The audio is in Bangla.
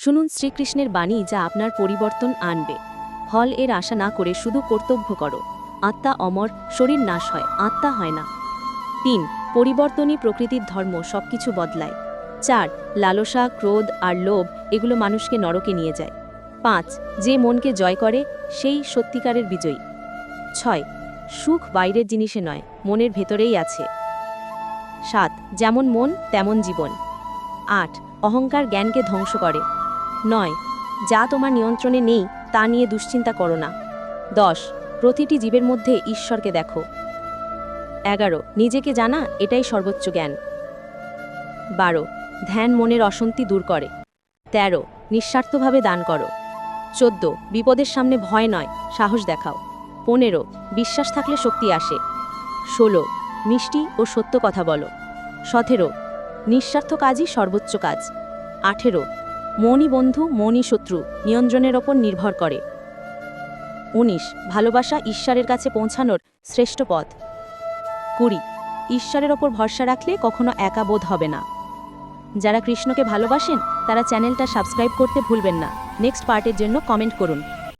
শুনুন শ্রীকৃষ্ণের বাণী, যা আপনার পরিবর্তন আনবে। ফল এর আশা না করে শুধু কর্তব্য করো। আত্মা অমর, শরীর নাশ হয়, আত্মা হয় না। ৩. পরিবর্তনই প্রকৃতির ধর্ম, সবকিছু বদলায়। ৪. লালসা, ক্রোধ আর লোভ এগুলো মানুষকে নরকে নিয়ে যায়। ৫. যে মনকে জয় করে সেই সত্যিকারের বিজয়ী। ৬. সুখ বাইরের জিনিসে নয়, মনের ভেতরেই আছে। ৭. যেমন মন তেমন জীবন। ৮. অহংকার জ্ঞানকে ধ্বংস করে। ৯. যা তোমার নিয়ন্ত্রণে নেই তা নিয়ে দুশ্চিন্তা করো না। ১০. প্রতিটি জীবের মধ্যে ঈশ্বরকে দেখো। ১১. নিজেকে জানা এটাই সর্বোচ্চ জ্ঞান। ১২. ধ্যান মনের অশান্তি দূর করে। ১৩. নিঃস্বার্থভাবে দান করো। ১৪. বিপদের সামনে ভয় নয়, সাহস দেখাও। ১৫. বিশ্বাস থাকলে শক্তি আসে। ১৬. মিষ্টি ও সত্য কথা বলো। ১৭. নিঃস্বার্থ কাজই সর্বোচ্চ কাজ। ১৮. মনই বন্ধু, মনই শত্রু, নিয়ন্ত্রণের ওপর নির্ভর করে। ১৯. ভালোবাসা ঈশ্বরের কাছে পৌঁছানোর শ্রেষ্ঠ পথ। ২০. ঈশ্বরের ওপর ভরসা রাখলে কখনো একা বোধ হবে না। যারা কৃষ্ণকে ভালোবাসেন তারা চ্যানেলটা সাবস্ক্রাইব করতে ভুলবেন না। নেক্সট পার্টের জন্য কমেন্ট করুন।